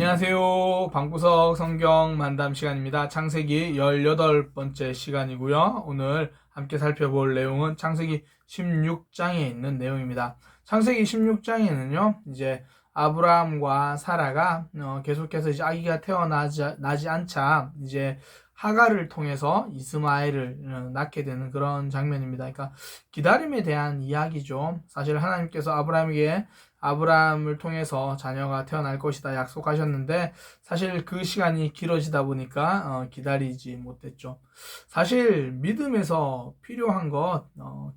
안녕하세요. 방구석 성경 만담 시간입니다. 창세기 18번째 시간이고요. 오늘 함께 살펴볼 내용은 창세기 16장에 있는 내용입니다. 창세기 16장에는요, 이제 아브라함과 사라가 계속해서 이제 아기가 태어나지 않자 이제 하갈을 통해서 이스마엘을 낳게 되는 그런 장면입니다. 그러니까 기다림에 대한 이야기죠. 사실 하나님께서 아브라함을 통해서 자녀가 태어날 것이다 약속하셨는데 사실 그 시간이 길어지다 보니까 기다리지 못했죠. 사실 믿음에서 필요한 것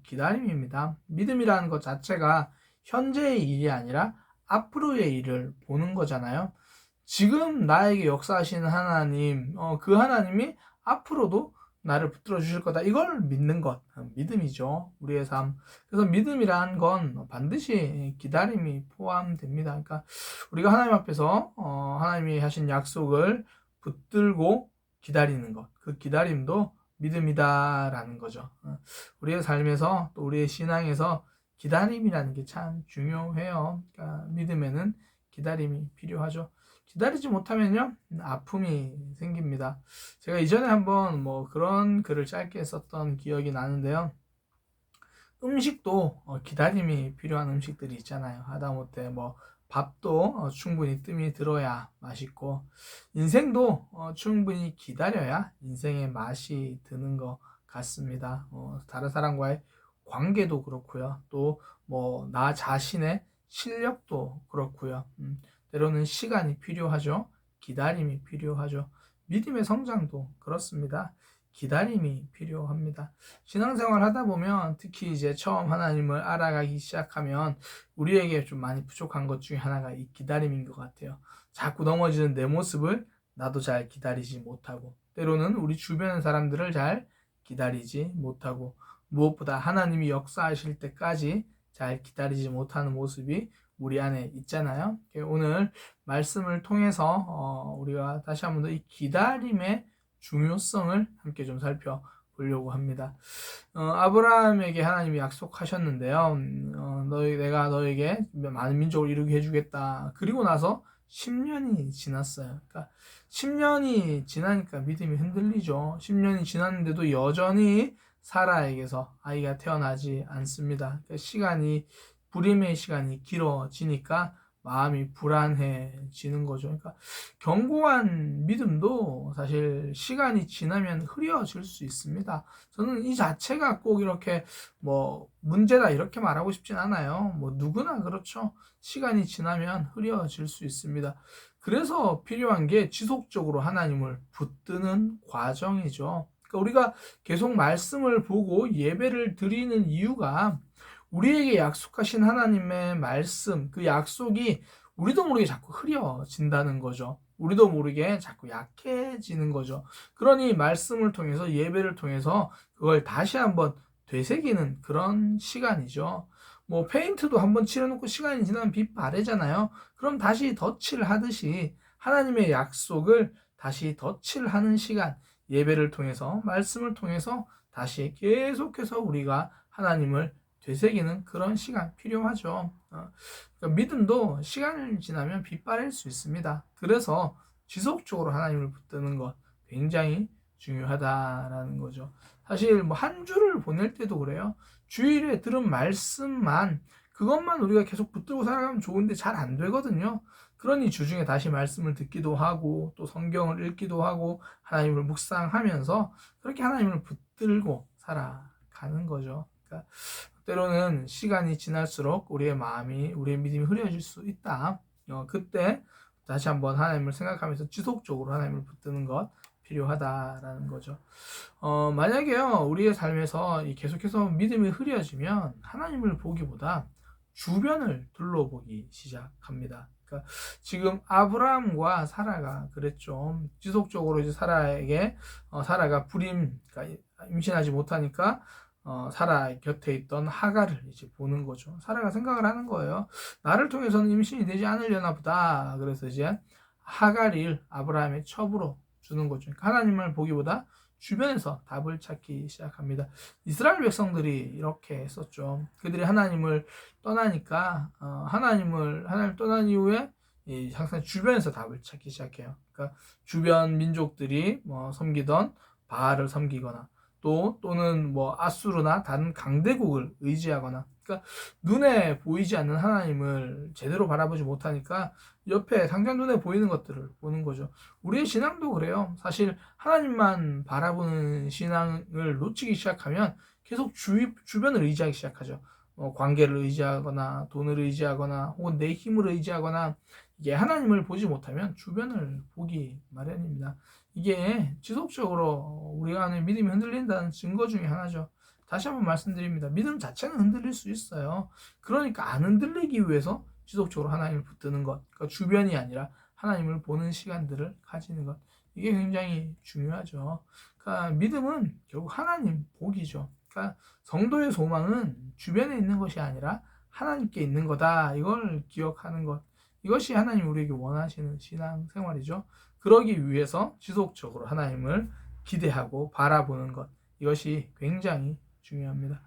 기다림입니다. 믿음이라는 것 자체가 현재의 일이 아니라 앞으로의 일을 보는 거잖아요. 지금 나에게 역사하시는 하나님, 그 하나님이 앞으로도 나를 붙들어 주실 거다. 이걸 믿는 것, 믿음이죠. 우리의 삶. 그래서 믿음이란 건 반드시 기다림이 포함됩니다. 그러니까 우리가 하나님 앞에서 하나님이 하신 약속을 붙들고 기다리는 것, 그 기다림도 믿음이다라는 거죠. 우리의 삶에서 또 우리의 신앙에서 기다림이라는 게 참 중요해요. 그러니까 믿음에는 기다림이 필요하죠. 기다리지 못하면요, 아픔이 생깁니다. 제가 이전에 한번 그런 글을 짧게 썼던 기억이 나는데요. 음식도 기다림이 필요한 음식들이 있잖아요. 하다못해 밥도 충분히 뜸이 들어야 맛있고, 인생도 충분히 기다려야 인생의 맛이 드는 것 같습니다. 다른 사람과의 관계도 그렇고요. 또 나 자신의 실력도 그렇고요. 때로는 시간이 필요하죠. 기다림이 필요하죠. 믿음의 성장도 그렇습니다. 기다림이 필요합니다. 신앙생활 하다 보면 특히 이제 처음 하나님을 알아가기 시작하면 우리에게 좀 많이 부족한 것 중에 하나가 이 기다림인 것 같아요. 자꾸 넘어지는 내 모습을 나도 잘 기다리지 못하고, 때로는 우리 주변의 사람들을 잘 기다리지 못하고, 무엇보다 하나님이 역사하실 때까지 잘 기다리지 못하는 모습이 우리 안에 있잖아요. 오늘 말씀을 통해서 우리가 다시 한번 더 이 기다림의 중요성을 함께 좀 살펴보려고 합니다. 아브라함에게 하나님이 약속하셨는데요. 내가 너에게 많은 민족을 이루게 해주겠다. 그리고 나서 10년이 지났어요. 그러니까 10년이 지나니까 믿음이 흔들리죠. 10년이 지났는데도 여전히 사라에게서 아이가 태어나지 않습니다. 그러니까 불임의 시간이 길어지니까 마음이 불안해지는 거죠. 그러니까 견고한 믿음도 사실 시간이 지나면 흐려질 수 있습니다. 저는 이 자체가 꼭 이렇게 문제다 이렇게 말하고 싶진 않아요. 누구나 그렇죠. 시간이 지나면 흐려질 수 있습니다. 그래서 필요한 게 지속적으로 하나님을 붙드는 과정이죠. 그러니까 우리가 계속 말씀을 보고 예배를 드리는 이유가 우리에게 약속하신 하나님의 말씀, 그 약속이 우리도 모르게 자꾸 흐려진다는 거죠. 우리도 모르게 자꾸 약해지는 거죠. 그러니 말씀을 통해서, 예배를 통해서 그걸 다시 한번 되새기는 그런 시간이죠. 페인트도 한번 칠해놓고 시간이 지나면 빛 바래잖아요. 그럼 다시 덧칠 하듯이 하나님의 약속을 다시 덧칠하는 시간, 예배를 통해서, 말씀을 통해서 다시 계속해서 우리가 하나님을 되새기는 그런 시간 필요하죠. 그러니까 믿음도 시간을 지나면 빛바랄 수 있습니다. 그래서 지속적으로 하나님을 붙드는 것 굉장히 중요하다라는 거죠. 사실 한 주를 보낼 때도 그래요. 주일에 들은 말씀만, 그것만 우리가 계속 붙들고 살아가면 좋은데 잘 안 되거든요. 그러니 주중에 다시 말씀을 듣기도 하고 또 성경을 읽기도 하고 하나님을 묵상하면서 그렇게 하나님을 붙들고 살아가는 거죠. 그러니까 때로는 시간이 지날수록 우리의 믿음이 흐려질 수 있다. 그때 다시 한번 하나님을 생각하면서 지속적으로 하나님을 붙드는 것 필요하다라는 거죠. 만약에요, 우리의 삶에서 계속해서 믿음이 흐려지면 하나님을 보기보다 주변을 둘러보기 시작합니다. 그러니까 지금 아브라함과 사라가 그랬죠. 지속적으로 이제 사라가 그러니까 임신하지 못하니까 사라 곁에 있던 하갈을 이제 보는 거죠. 사라가 생각을 하는 거예요. 나를 통해서는 임신이 되지 않으려나 보다. 그래서 이제 하갈을 아브라함의 첩으로 주는 거죠. 그러니까 하나님을 보기보다 주변에서 답을 찾기 시작합니다. 이스라엘 백성들이 이렇게 했었죠. 그들이 하나님을 떠나니까 하나님을 떠난 이후에 항상 주변에서 답을 찾기 시작해요. 그러니까 주변 민족들이 뭐 섬기던 바알을 섬기거나 또는 뭐 아수르나 다른 강대국을 의지하거나, 그러니까 눈에 보이지 않는 하나님을 제대로 바라보지 못하니까 옆에 당장 눈에 보이는 것들을 보는 거죠. 우리의 신앙도 그래요. 사실 하나님만 바라보는 신앙을 놓치기 시작하면 계속 주변을 의지하기 시작하죠. 관계를 의지하거나 돈을 의지하거나 혹은 내 힘을 의지하거나, 이게 하나님을 보지 못하면 주변을 보기 마련입니다. 이게 지속적으로 우리가 하는 믿음이 흔들린다는 증거 중에 하나죠. 다시 한번 말씀드립니다. 믿음 자체는 흔들릴 수 있어요. 그러니까 안 흔들리기 위해서 지속적으로 하나님을 붙드는 것, 그러니까 주변이 아니라 하나님을 보는 시간들을 가지는 것, 이게 굉장히 중요하죠. 그러니까 믿음은 결국 하나님 복이죠. 그러니까 성도의 소망은 주변에 있는 것이 아니라 하나님께 있는 거다. 이걸 기억하는 것, 이것이 하나님 우리에게 원하시는 신앙생활이죠. 그러기 위해서 지속적으로 하나님을 기대하고 바라보는 것, 이것이 굉장히 중요합니다.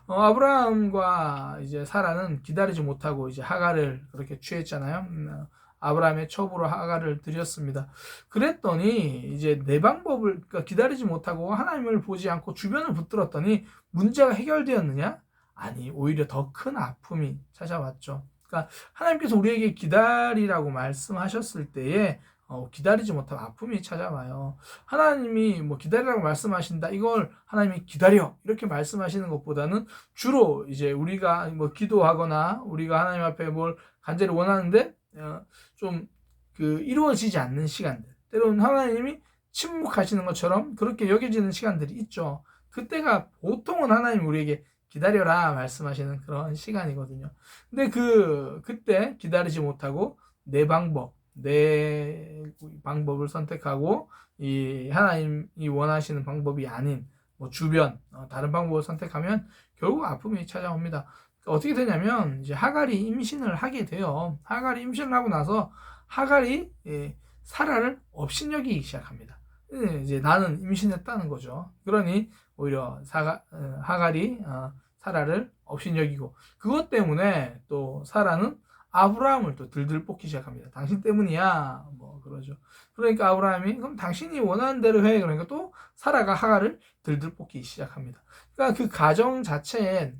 아브라함과 이제 사라는 기다리지 못하고 이제 하갈을 그렇게 취했잖아요. 아브라함의 첩으로 하갈을 드렸습니다. 그랬더니 이제 내 방법을, 그러니까 기다리지 못하고 하나님을 보지 않고 주변을 붙들었더니 문제가 해결되었느냐? 아니, 오히려 더 큰 아픔이 찾아왔죠. 그러니까 하나님께서 우리에게 기다리라고 말씀하셨을 때에 기다리지 못하면 아픔이 찾아와요. 하나님이 뭐 기다리라고 말씀하신다, 이걸 하나님이 기다려 이렇게 말씀하시는 것보다는 주로 이제 우리가 뭐 기도하거나 우리가 하나님 앞에 뭘 간절히 원하는데 좀 이루어지지 않는 시간들, 때로는 하나님이 침묵하시는 것처럼 그렇게 여겨지는 시간들이 있죠. 그때가 보통은 하나님이 우리에게 기다려라 말씀하시는 그런 시간이거든요. 근데 그때 기다리지 못하고 내 방법을 선택하고 이 하나님이 원하시는 방법이 아닌 뭐 주변 다른 방법을 선택하면 결국 아픔이 찾아옵니다. 그러니까 어떻게 되냐면 이제 하갈이 임신을 하게 돼요. 하갈이 임신을 하고 나서 하갈이 사라를 업신여기기 시작합니다. 이제 나는 임신했다는 거죠. 그러니 오히려 하갈이 사라를 업신여기고, 그것 때문에 또 사라는 아브라함을 또 들들 뽑기 시작합니다. 당신 때문이야 뭐 그러죠. 그러니까 아브라함이 그럼 당신이 원하는 대로 해, 그러니까 또 사라가 하갈을 들들 뽑기 시작합니다. 그러니까 그 가정 자체에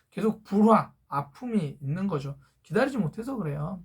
계속 불화, 아픔이 있는 거죠. 기다리지 못해서 그래요.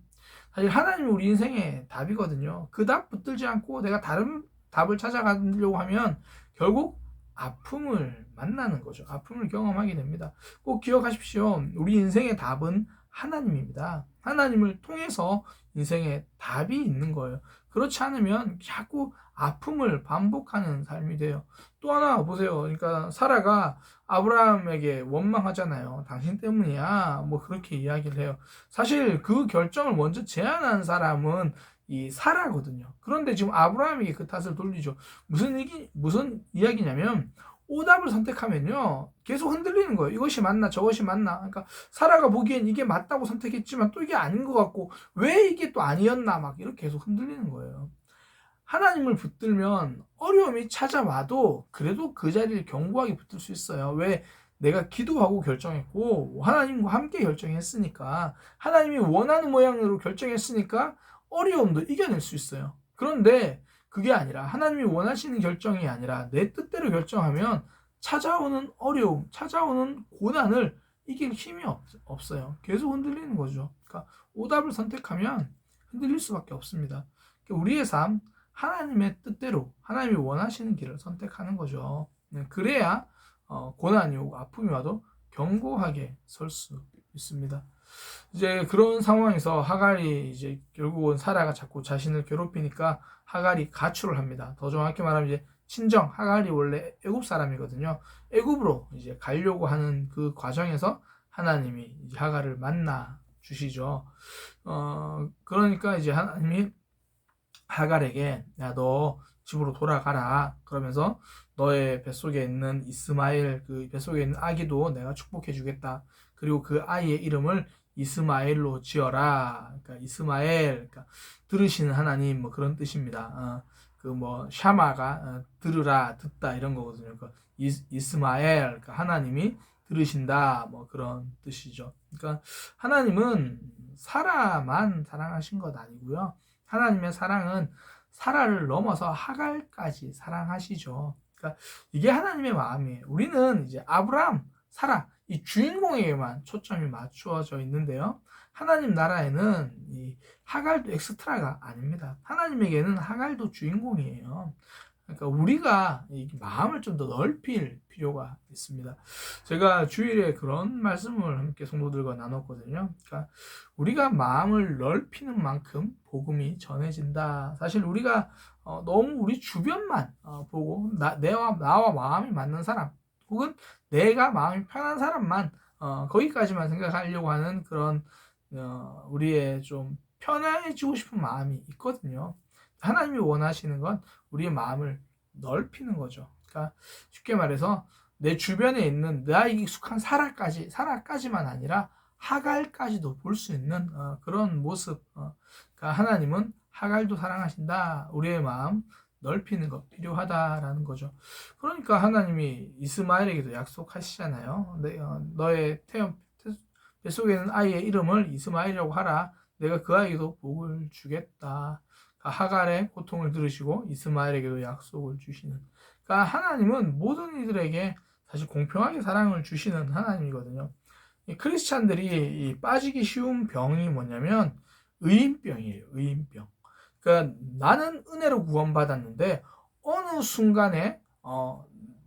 사실 하나님이 우리 인생의 답이거든요. 그 답 붙들지 않고 내가 다른 답을 찾아가려고 하면 결국 아픔을 만나는 거죠. 아픔을 경험하게 됩니다. 꼭 기억하십시오. 우리 인생의 답은 하나님입니다. 하나님을 통해서 인생의 답이 있는 거예요. 그렇지 않으면 자꾸 아픔을 반복하는 삶이 돼요. 또 하나 보세요. 그러니까 사라가 아브라함에게 원망하잖아요. 당신 때문이야 뭐 그렇게 이야기를 해요. 사실 그 결정을 먼저 제안한 사람은 이 사라거든요. 그런데 지금 아브라함에게 그 탓을 돌리죠. 무슨 이야기냐면, 오답을 선택하면요 계속 흔들리는 거예요. 이것이 맞나 저것이 맞나. 그러니까 사라가 보기엔 이게 맞다고 선택했지만 또 이게 아닌 것 같고, 왜 이게 또 아니었나 막 이렇게 계속 흔들리는 거예요. 하나님을 붙들면 어려움이 찾아와도 그래도 그 자리를 견고하게 붙들 수 있어요. 왜? 내가 기도하고 결정했고 하나님과 함께 결정했으니까, 하나님이 원하는 모양으로 결정했으니까 어려움도 이겨낼 수 있어요. 그런데 그게 아니라 하나님이 원하시는 결정이 아니라 내 뜻대로 결정하면 찾아오는 어려움, 찾아오는 고난을 이길 힘이 없어요. 계속 흔들리는 거죠. 그러니까 오답을 선택하면 흔들릴 수밖에 없습니다. 그러니까 우리의 삶, 하나님의 뜻대로 하나님이 원하시는 길을 선택하는 거죠. 그래야 고난이 오고 아픔이 와도 견고하게 설 수 있습니다. 이제 그런 상황에서 하갈이 이제 결국은 사라가 자꾸 자신을 괴롭히니까 하갈이 가출을 합니다. 더 정확히 말하면 이제 친정, 하갈이 원래 애굽 사람이거든요. 애굽으로 이제 가려고 하는 그 과정에서 하나님이 이제 하갈을 만나 주시죠. 그러니까 이제 하나님이 하갈에게 야, 너 집으로 돌아가라. 그러면서 너의 뱃속에 있는 이스마엘, 그 뱃속에 있는 아기도 내가 축복해 주겠다. 그리고 그 아이의 이름을 이스마엘로 지어라. 그러니까 이스마엘, 그러니까 들으시는 하나님 뭐 그런 뜻입니다. 그 뭐 샤마가 들으라, 듣다 이런 거거든요. 그러니까 이스마엘, 그러니까 하나님이 들으신다 뭐 그런 뜻이죠. 그러니까 하나님은 사라만 사랑하신 것 아니고요. 하나님의 사랑은 사라를 넘어서 하갈까지 사랑하시죠. 그러니까 이게 하나님의 마음이에요. 우리는 이제 아브라함, 사라 이 주인공에게만 초점이 맞추어져 있는데요. 하나님 나라에는 이 하갈도 엑스트라가 아닙니다. 하나님에게는 하갈도 주인공이에요. 그러니까 우리가 이 마음을 좀 더 넓힐 필요가 있습니다. 제가 주일에 그런 말씀을 함께 성도들과 나눴거든요. 그러니까 우리가 마음을 넓히는 만큼 복음이 전해진다. 사실 우리가 너무 우리 주변만 보고 나와 마음이 맞는 사람 혹은 내가 마음이 편한 사람만 거기까지만 생각하려고 하는 그런 우리의 좀 편해지고 싶은 마음이 있거든요. 하나님이 원하시는 건 우리의 마음을 넓히는 거죠. 그러니까 쉽게 말해서 내 주변에 있는 나에게 익숙한 사라까지만 아니라 하갈까지도 볼 수 있는 그런 모습. 그러니까 하나님은 하갈도 사랑하신다. 우리의 마음 넓히는 것 필요하다라는 거죠. 그러니까 하나님이 이스마엘에게도 약속하시잖아요. 너의 뱃속에 있는 아이의 이름을 이스마엘이라고 하라. 내가 그 아이에게도 복을 주겠다. 하갈의 고통을 들으시고 이스마엘에게도 약속을 주시는. 그러니까 하나님은 모든 이들에게 사실 공평하게 사랑을 주시는 하나님이거든요. 이 크리스찬들이 빠지기 쉬운 병이 뭐냐면 의인병이에요. 의인병. 그러니까 나는 은혜로 구원받았는데 어느 순간에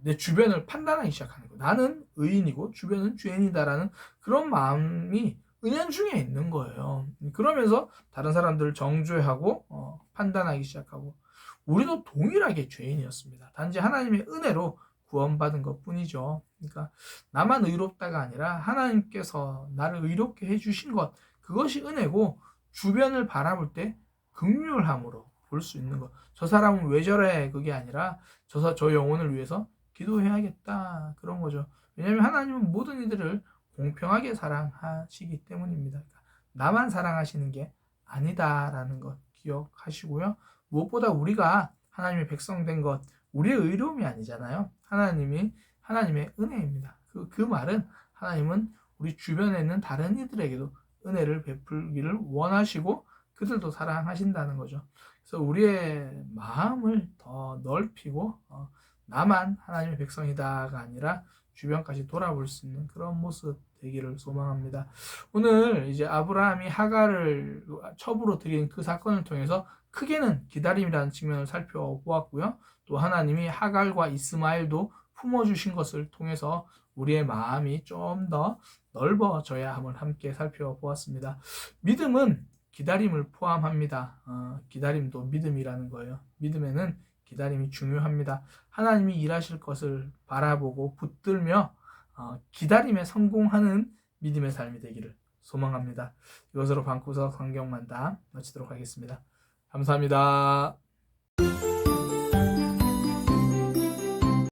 내 주변을 판단하기 시작하는 거예요. 나는 의인이고 주변은 죄인이다라는 그런 마음이 은연중에 있는 거예요. 그러면서 다른 사람들을 정죄하고 판단하기 시작하고 우리도 동일하게 죄인이었습니다. 단지 하나님의 은혜로 구원받은 것 뿐이죠. 그러니까 나만 의롭다가 아니라 하나님께서 나를 의롭게 해주신 것 그것이 은혜고 주변을 바라볼 때 긍휼함으로 볼 수 있는 것. 저 사람은 왜 저래? 그게 아니라 저 영혼을 위해서 기도해야겠다. 그런 거죠. 왜냐하면 하나님은 모든 이들을 공평하게 사랑하시기 때문입니다. 그러니까 나만 사랑하시는 게 아니다라는 것 기억하시고요. 무엇보다 우리가 하나님의 백성 된 것, 우리의 의로움이 아니잖아요. 하나님의 은혜입니다. 그 말은 하나님은 우리 주변에 있는 다른 이들에게도 은혜를 베풀기를 원하시고 그들도 사랑하신다는 거죠. 그래서 우리의 마음을 더 넓히고 나만 하나님의 백성이다가 아니라 주변까지 돌아볼 수 있는 그런 모습 되기를 소망합니다. 오늘 이제 아브라함이 하갈을 첩으로 들인 그 사건을 통해서 크게는 기다림이라는 측면을 살펴보았고요. 또 하나님이 하갈과 이스마엘도 품어주신 것을 통해서 우리의 마음이 좀 더 넓어져야 함을 함께 살펴보았습니다. 믿음은 기다림을 포함합니다. 기다림도 믿음이라는 거예요. 믿음에는 기다림이 중요합니다. 하나님이 일하실 것을 바라보고 붙들며 기다림에 성공하는 믿음의 삶이 되기를 소망합니다. 이것으로 방구석 성경만담 마치도록 하겠습니다. 감사합니다.